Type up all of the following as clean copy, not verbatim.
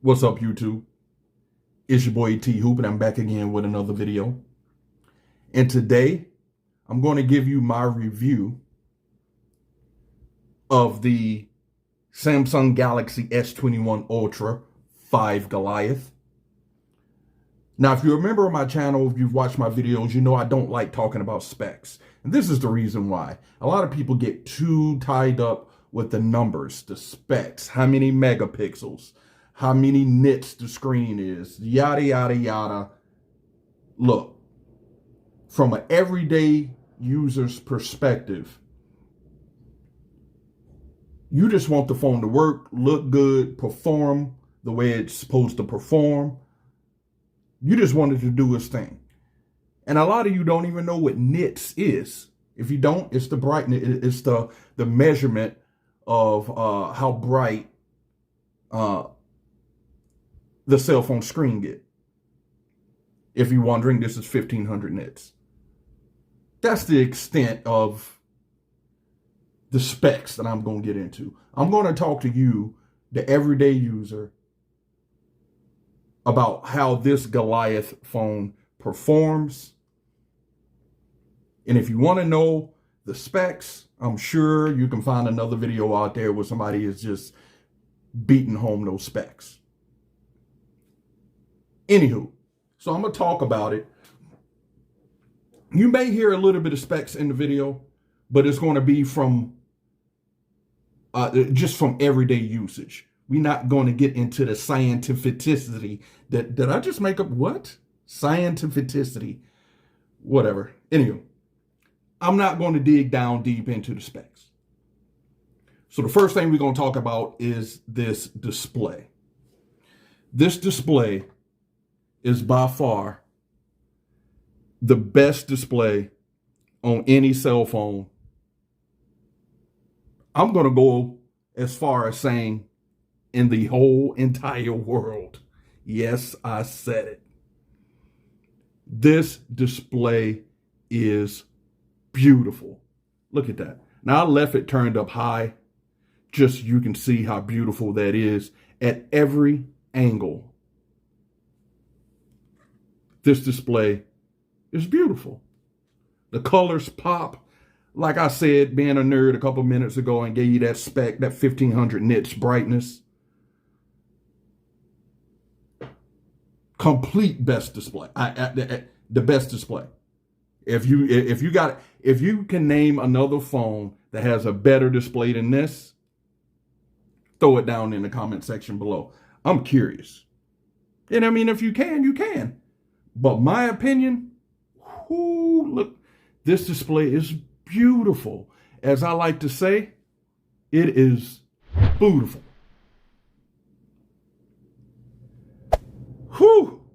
What's up, YouTube? It's your boy T Hoop, and I'm back again with another video. And today, I'm going to give you my review of the Samsung Galaxy S21 Ultra 5 Goliath. Now, if you're a member of my channel, if you've watched my videos, you know I don't like talking about specs. And this is the reason why. A lot of people get too tied up with the numbers, the specs, how many megapixels, how many nits the screen is, yada, yada, yada. Look, from an everyday user's perspective, you just want the phone to work, look good, perform the way it's supposed to perform. You just want it to do its thing. And a lot of you don't even know what nits is. If you don't, it's the brightness, it's the measurement of how bright the cell phone screen get. If you're wondering, this is 1500 nits. That's the extent of the specs that I'm going to get into. I'm going to talk to you, the everyday user, about how this Goliath phone performs. And if you want to know the specs, I'm sure you can find another video out there where somebody is just beating home those specs. Anywho, so I'm going to talk about it. You may hear a little bit of specs in the video, but it's going to be from just from everyday usage. We're not going to get into the scientificity. Did I just make up what? Scientificity. Whatever. Anyway, I'm not going to dig down deep into the specs. So the first thing we're going to talk about is this display. This display is by far the best display on any cell phone. I'm going to go as far as saying in the whole entire world. Yes, I said it. This display is beautiful. Look at that. Now I left it turned up high, just so you can see how beautiful that is at every angle. This display is beautiful. The colors pop. Like I said, being a nerd a couple minutes ago and gave you that spec, that 1500 nits brightness. Complete best display. The best display. If you can name another phone that has a better display than this, throw it down in the comment section below. I'm curious. And I mean, if you can, you can. But my opinion, look, this display is beautiful. As I like to say, it is beautiful.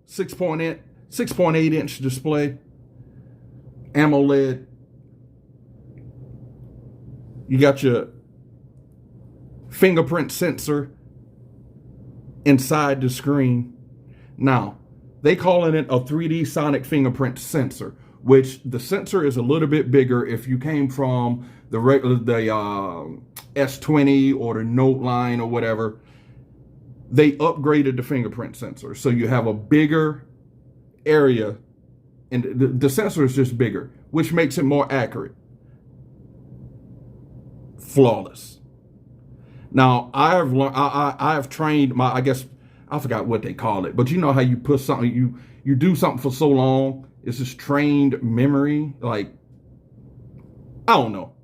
6.8 inch display, AMOLED. You got your fingerprint sensor inside the screen. Now, they calling it a 3D sonic fingerprint sensor, which the sensor is a little bit bigger. If you came from the S20 or the Note line or whatever, they upgraded the fingerprint sensor. So you have a bigger area, and the sensor is just bigger, which makes it more accurate. Flawless. Now, I've trained my, I guess, I forgot what they call it, but you know how you put something, you do something for so long, it's just trained memory. Like, I don't know.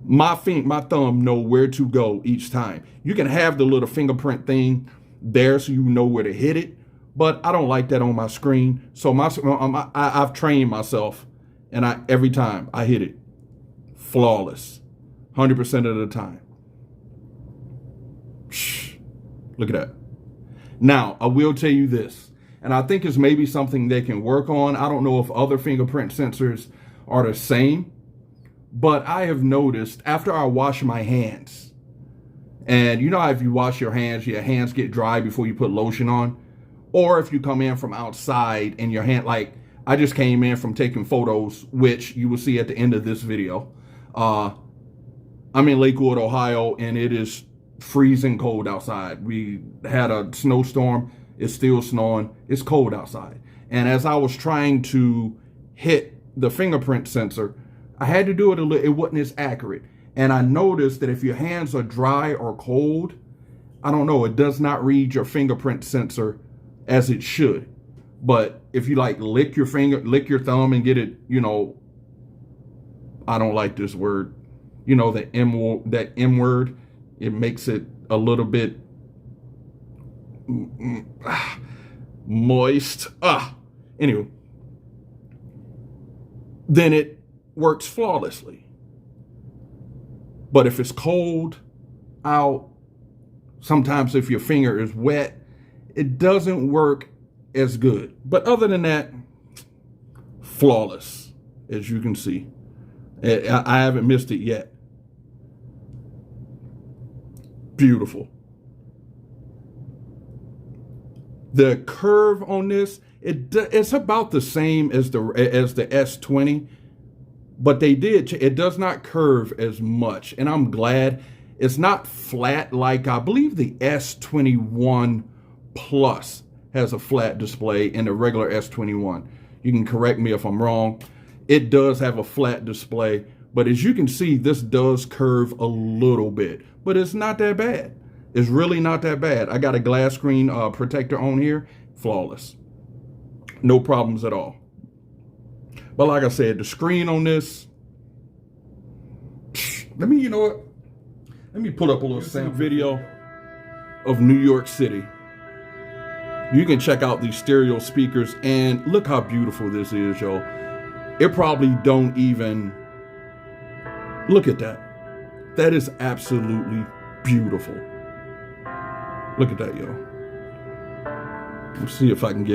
My thumb know where to go each time. You can have the little fingerprint thing there so you know where to hit it, but I don't like that on my screen. So I've trained myself, and every time I hit it, flawless, 100% of the time. Look at that. Now, I will tell you this, and I think it's maybe something they can work on. I don't know if other fingerprint sensors are the same, but I have noticed after I wash my hands, and you know how if you wash your hands get dry before you put lotion on, or if you come in from outside and your hand, like I just came in from taking photos, which you will see at the end of this video. I'm in Lakewood, Ohio, and it is freezing cold outside. We had a snowstorm. It's still snowing. It's cold outside. And as I was trying to hit the fingerprint sensor, I had to do it a little, it wasn't as accurate. And I noticed that if your hands are dry or cold, I don't know, it does not read your fingerprint sensor as it should. But if you like lick your thumb and get it, you know, I don't like this word, you know, that M word, it makes it a little bit moist. Anyway, then it works flawlessly. But if it's cold out, sometimes if your finger is wet, it doesn't work as good. But other than that, flawless, as you can see. I haven't missed it yet. Beautiful. The curve on this, it's about the same as the S20, but it does not curve as much, and I'm glad. It's not flat like I believe the S21 Plus has a flat display in the regular S21. You can correct me if I'm wrong. It does have a flat display, but as you can see, this does curve a little bit, but it's not that bad. It's really not that bad. I got a glass screen protector on here, flawless. No problems at all. But like I said, the screen on this, you know what? Let me pull up a little sample video of New York City. You can check out these stereo speakers and look how beautiful this is, yo. It probably don't even, look at that. That is absolutely beautiful. Look at that, yo. Let's see if I can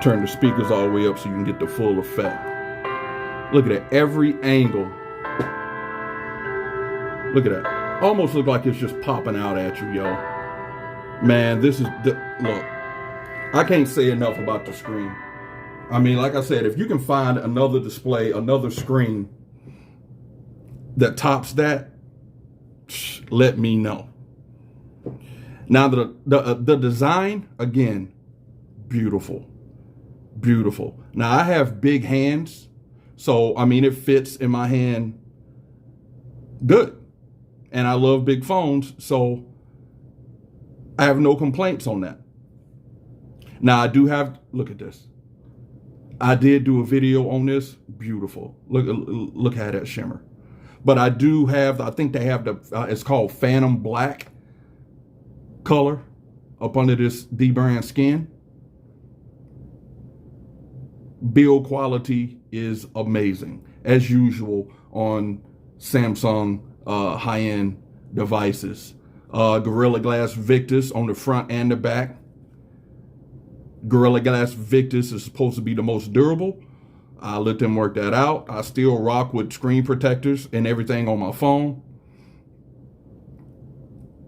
turn the speakers all the way up so you can get the full effect. Look at that, every angle. Look at that. Almost look like it's just popping out at you, yo. Man, this is, look, I can't say enough about the screen. I mean, like I said, if you can find another display, another screen that tops that, let me know. Now, the design, again, beautiful. Beautiful. Now, I have big hands, so, I mean, it fits in my hand good. And I love big phones, so I have no complaints on that. Now, I do have, look at this. I did do a video on this. Beautiful. Look at that shimmer. But I do have, I think they have it's called Phantom Black color up under this D-brand skin. Build quality is amazing, as usual on Samsung high-end devices. Gorilla Glass Victus on the front and the back. Gorilla Glass Victus is supposed to be the most durable. I let them work that out. I still rock with screen protectors and everything on my phone.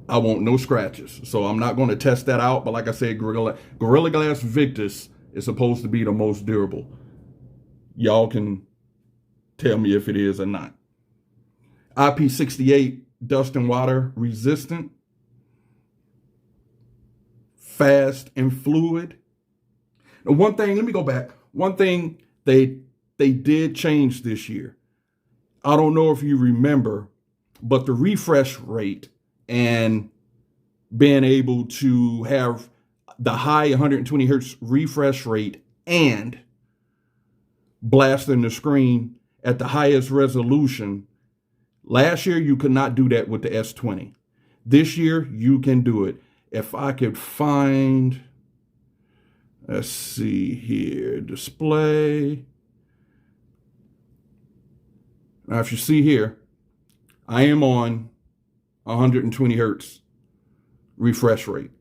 I want no scratches, so I'm not going to test that out. But like I said, Gorilla Glass Victus is supposed to be the most durable. Y'all can tell me if it is or not. IP68 dust and water resistant, fast and fluid. Now, one thing, let me go back. One thing they did change this year. I don't know if you remember, but the refresh rate and being able to have the high 120 hertz refresh rate and blasting the screen at the highest resolution. Last year, you could not do that with the S20. This year, you can do it. If I could find, let's see here, display. Now, if you see here, I am on 120 hertz refresh rate.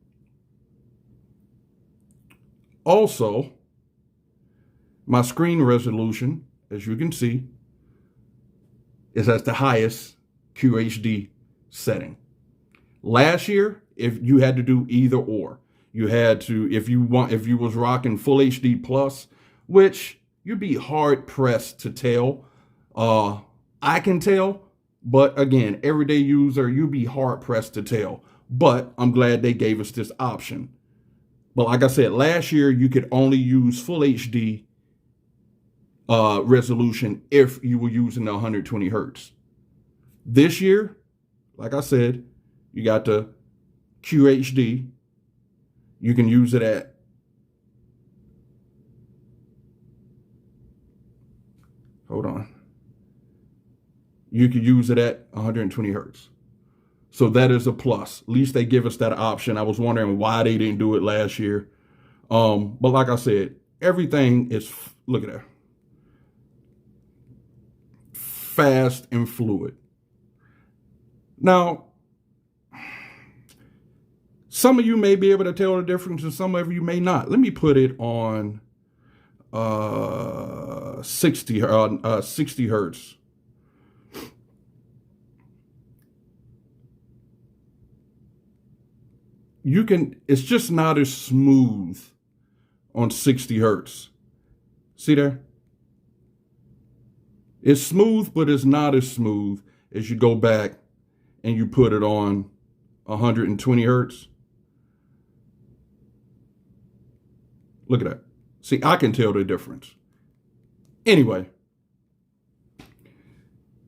Also, my screen resolution, as you can see, is at the highest QHD setting. Last year, if you had to do either or, you had to, if you was rocking full HD plus, which you'd be hard pressed to tell. I can tell But again, everyday user, you'd be hard pressed to tell. But I'm glad they gave us this option. But like I said, last year you could only use full HD resolution if you were using the 120 hertz. This year, like I said, you got the QHD. You can use it at you could use it at 120 hertz. So that is a plus. At least they give us that option. I was wondering why they didn't do it last year. But like I said, everything is, look at that, fast and fluid. Now, some of you may be able to tell the difference and some of you may not. Let me put it on 60 hertz. You can, it's just not as smooth on 60 hertz. See there? It's smooth, but it's not as smooth as you go back and you put it on 120 hertz. Look at that. See, I can tell the difference. Anyway,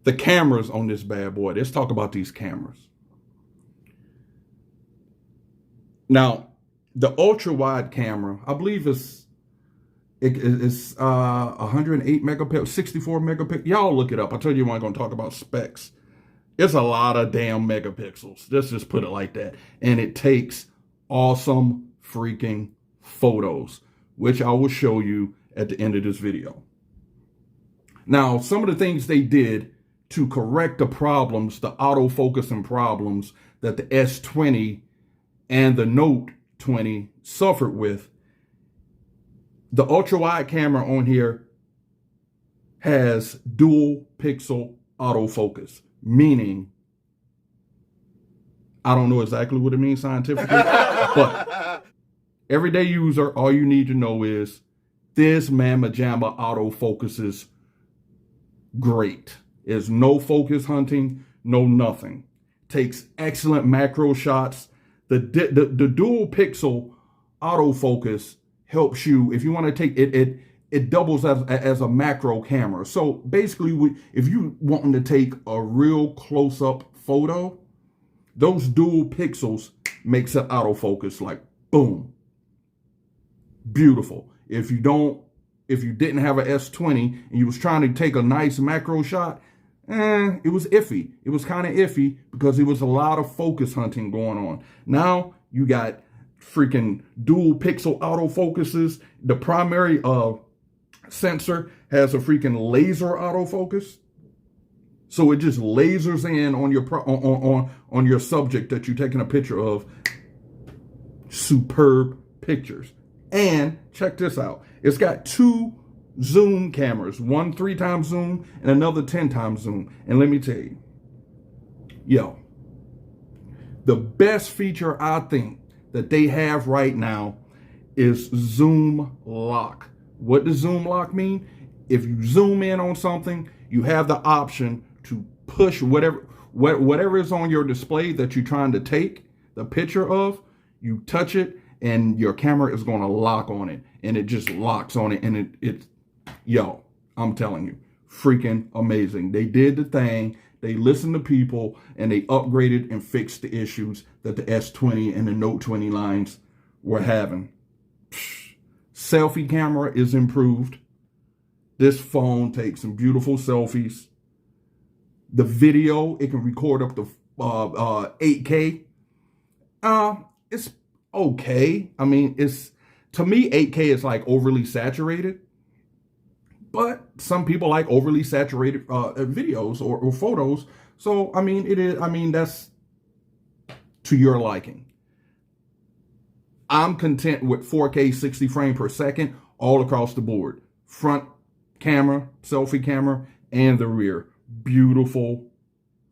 the cameras on this bad boy. Let's talk about these cameras. Now, the ultra wide camera, I believe it's 108 megapixels, 64 megapixels. Y'all look it up. I told you I wasn't going to talk about specs. It's a lot of damn megapixels. Let's just put it like that. And it takes awesome freaking photos, which I will show you at the end of this video. Now, some of the things they did to correct the problems, the autofocusing problems that the S20 and the Note 20 suffered with, the ultra wide camera on here has dual pixel autofocus, meaning, I don't know exactly what it means scientifically, but everyday user, all you need to know is this Mamma Jamma autofocuses great. There's no focus hunting, no nothing. Takes excellent macro shots. The dual pixel autofocus helps you, if you want to take it, it doubles as a macro camera. So basically, if you wanting to take a real close-up photo, those dual pixels makes it autofocus like boom. Beautiful. If you didn't have an S20 and you was trying to take a nice macro shot, it was iffy. It was kind of iffy because there was a lot of focus hunting going on. Now you got freaking dual pixel autofocuses. The primary sensor has a freaking laser autofocus. So it just lasers in on your on your subject that you're taking a picture of. Superb pictures. And check this out. It's got two zoom cameras, one 3x zoom and another 10x zoom. And let me tell you, the best feature I think that they have right now is zoom lock. What does zoom lock mean? If you zoom in on something, you have the option to push whatever is on your display that you're trying to take the picture of. You touch it and your camera is going to lock on it, and it just locks on it, and I'm telling you, freaking amazing. They did the thing. They listened to people, and they upgraded and fixed the issues that the S20 and the Note 20 lines were having. Selfie camera is improved. This phone takes some beautiful selfies. The video, it can record up to 8K. It's okay. I mean, to me, 8K is like overly saturated. But some people like overly saturated videos or photos. So, I mean, that's to your liking. I'm content with 4K 60 frames per second all across the board. Front camera, selfie camera, and the rear. Beautiful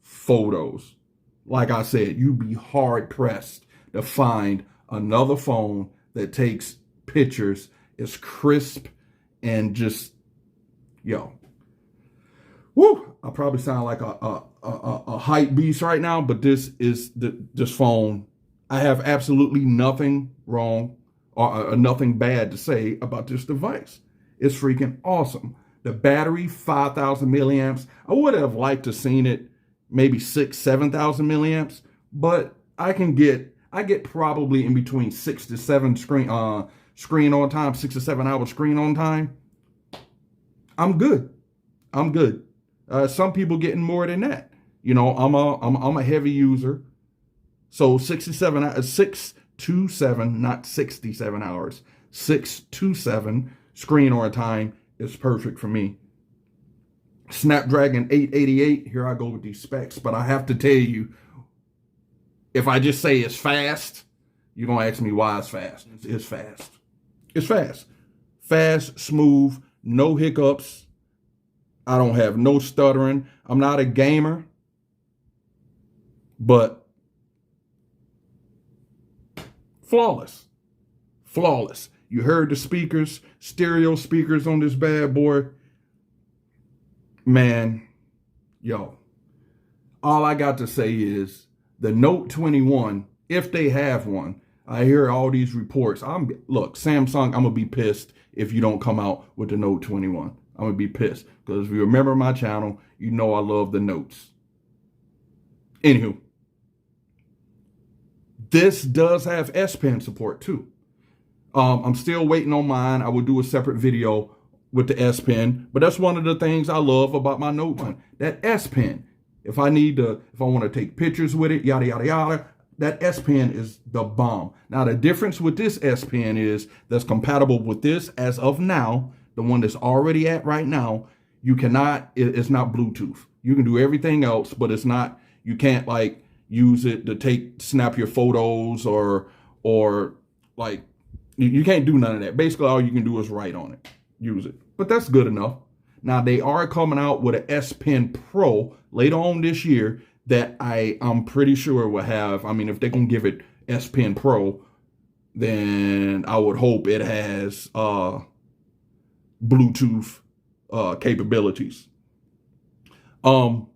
photos. Like I said, you'd be hard pressed to find another phone that takes pictures as crisp and just, woo, I probably sound like a hype beast right now, but this phone. I have absolutely nothing wrong or nothing bad to say about this device. It's freaking awesome. The battery, 5,000 milliamps. I would have liked to seen it maybe 7,000 milliamps, but I get probably in between 6 to 7 screen on time, 6 to 7 hours screen on time. I'm good. Some people getting more than that. You know, I'm a heavy user. So 6 to 7, not 67 hours. 6 to 7 screen on time is perfect for me. Snapdragon 888, here I go with these specs, but I have to tell you, if I just say it's fast, you're going to ask me why it's fast. It's fast. It's fast. Fast, smooth, no hiccups. I don't have no stuttering. I'm not a gamer, but flawless. Flawless. You heard the speakers, stereo speakers on this bad boy. Man, yo, all I got to say is the Note 21, if they have one, I hear all these reports. Look, Samsung, I'm going to be pissed if you don't come out with the Note 21. I'm going to be pissed because if you remember my channel, you know I love the Notes. Anywho, this does have S Pen support too. I'm still waiting on mine. I will do a separate video with the S Pen, but that's one of the things I love about my Note 1. That S Pen, if I want to take pictures with it, yada, yada, yada, that S Pen is the bomb. Now, the difference with this S Pen is that's compatible with this as of now, the one that's already at right now, it's not Bluetooth. You can do everything else, but it's not, you can't like use it to snap your photos or like, you can't do none of that. Basically, all you can do is write on it, use it. But that's good enough. Now, they are coming out with an S Pen Pro later on this year that I'm pretty sure will have, I mean, if they're going to give it S Pen Pro, then I would hope it has Bluetooth capabilities. Now,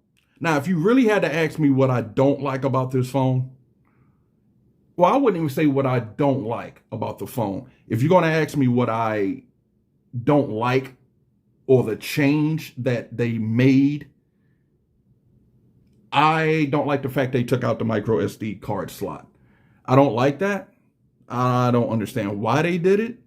if you really had to ask me what I don't like about this phone, well, I wouldn't even say what I don't like about the phone. If you're going to ask me what I don't like or the change that they made, I don't like the fact they took out the micro SD card slot. I don't like that. I don't understand why they did it.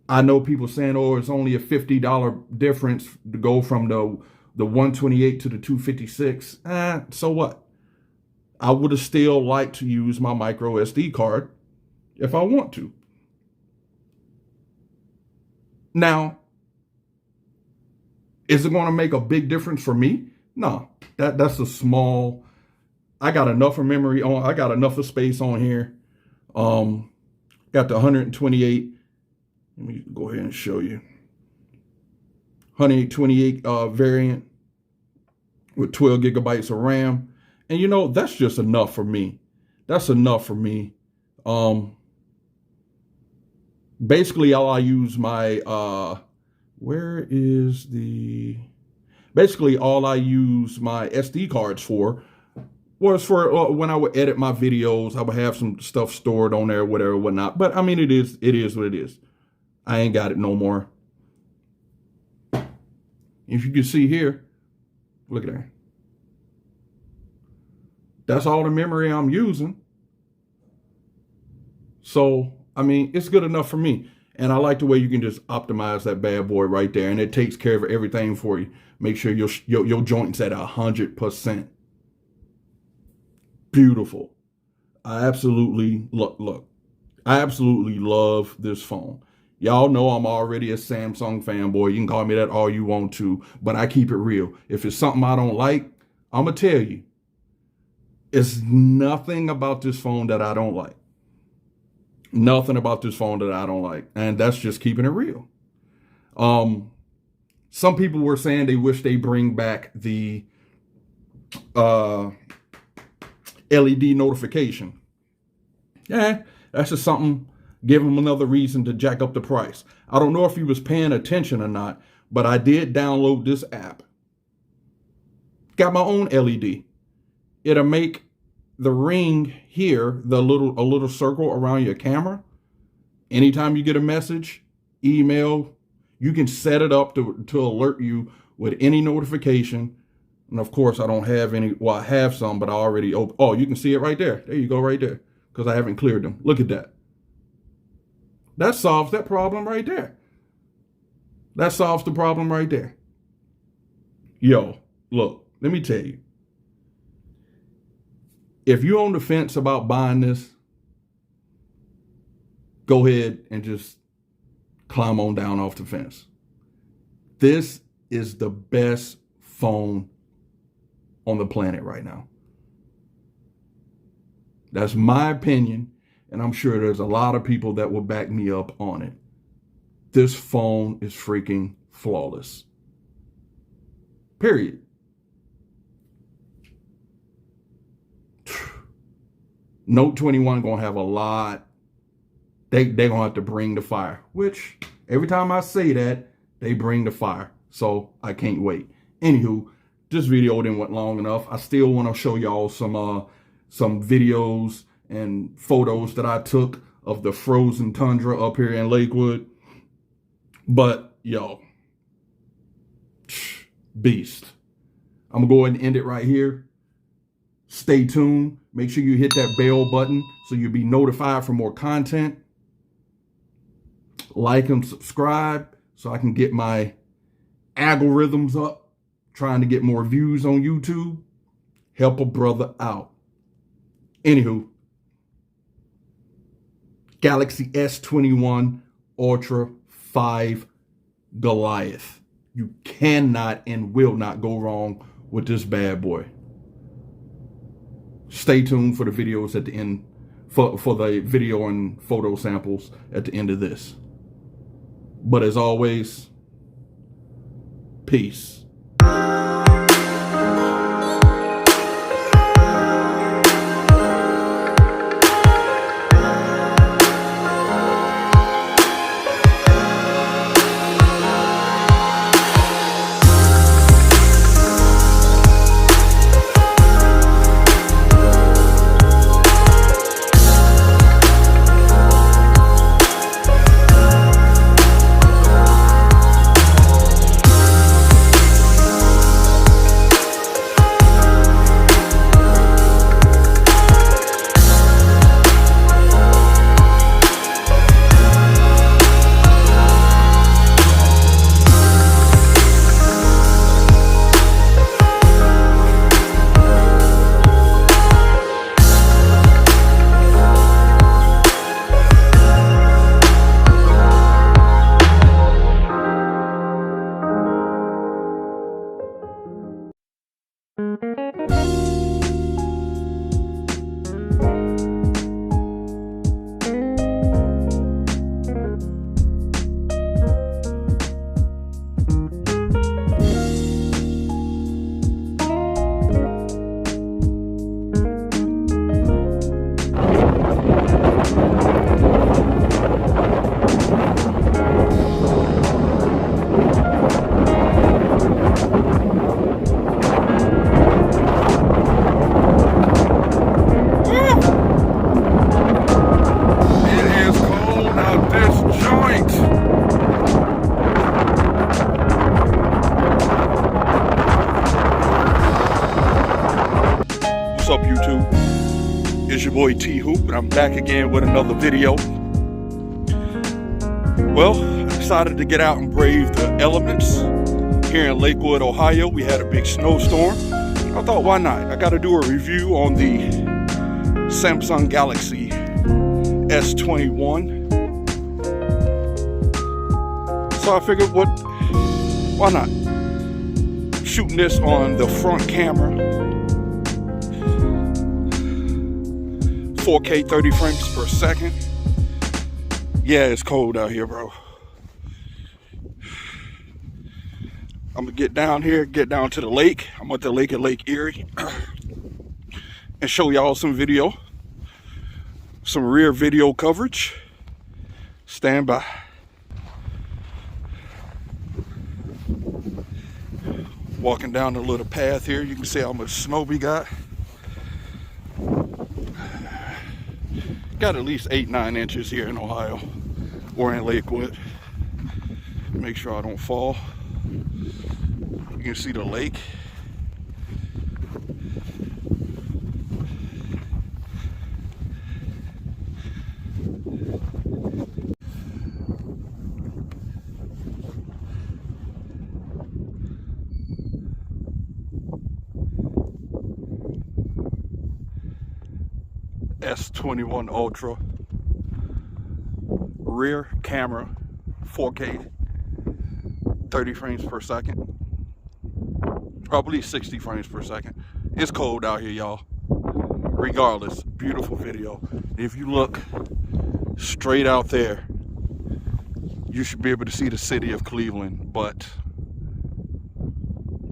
I know people saying, oh, it's only a $50 difference to go from the 128 to the 256. So what? I would have still liked to use my micro SD card if I want to. Now, is it going to make a big difference for me? No, that's a small. I got enough of memory on. I got enough of space on here. Got the 128. Let me go ahead and show you. 128 variant with 12 gigabytes of RAM. And you know, that's just enough for me. That's enough for me. Basically, all I use my, basically all I use my SD cards for was for when I would edit my videos. I would have some stuff stored on there, whatever, whatnot. But I mean, it is what it is. I ain't got it no more. If you can see here, look at that. That's all the memory I'm using. So, I mean, it's good enough for me. And I like the way you can just optimize that bad boy right there. And it takes care of everything for you. Make sure your joint's at 100%. Beautiful. I absolutely, look. I absolutely love this phone. Y'all know I'm already a Samsung fanboy. You can call me that all you want to. But I keep it real. If it's something I don't like, I'm going to tell you. It's nothing about this phone that I don't like. Nothing about this phone that I don't like. And that's just keeping it real. Some people were saying they wish they bring back the LED notification. Yeah, that's just something, give them another reason to jack up the price. I don't know if you was paying attention or not, but I did download this app Got my own LED. It'll make the ring here, a little circle around your camera. Anytime you get a message, email, you can set it up to alert you with any notification. And of course, I don't have any, well, I have some, but I already opened. Oh, you can see it right there. There you go, right there. Because I haven't cleared them. Look at that. That solves that problem right there. That solves the problem right there. Yo, look, let me tell you. If you're on the fence about buying this, go ahead and just climb on down off the fence. This is the best phone on the planet right now. That's my opinion, and I'm sure there's a lot of people that will back me up on it. This phone is freaking flawless. Period. Note 21 gonna have a lot. They gonna have to bring the fire, which every time I say that, they bring the fire. So I can't wait. Anywho, this video didn't went long enough. I still want to show y'all some videos and photos that I took of the frozen tundra up here in Lakewood. But yo, beast. I'm gonna go ahead and end it right here. Stay tuned. Make sure you hit that bell button so you'll be notified for more content. Like and subscribe so I can get my algorithms up. Trying to get more views on YouTube. Help a brother out. Anywho, Galaxy S21 Ultra 5 Goliath. You cannot and will not go wrong with this bad boy. Stay tuned for the videos at the end, for the video and photo samples at the end of this. But as always, peace. What's up, YouTube? It's your boy T-Hoop, and I'm back again with another video. Well, I decided to get out and brave the elements. Here in Lakewood, Ohio, we had a big snowstorm. I thought, why not? I got to do a review on the Samsung Galaxy S21. So I figured, why not? Shooting this on the front camera, 4K 30 frames per second. Yeah, it's cold out here, bro. I'm gonna get down here, get down to the lake. I'm at the lake at Lake Erie and show y'all some video, some rear video coverage. Stand by. Walking down the little path here, you can see how much snow we got. Got at least 8-9 inches here in Ohio or in Lakewood. Make sure I don't fall. You can see the lake. S21 Ultra rear camera, 4K, 30 frames per second, probably 60 frames per second. It's cold out here, y'all. Regardless, beautiful video. If you look straight out there, you should be able to see the city of Cleveland, but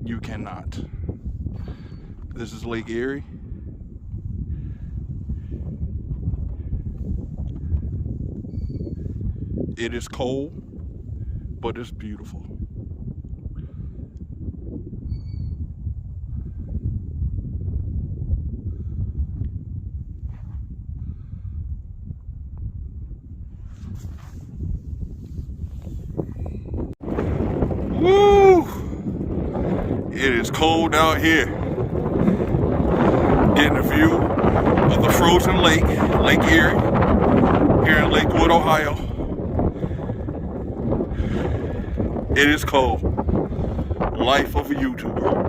you cannot. This is Lake Erie. It is cold, but it's beautiful. Woo! It is cold out here. Getting a view of the frozen lake, Lake Erie, here in Lakewood, Ohio. It is cold. Life of a YouTuber.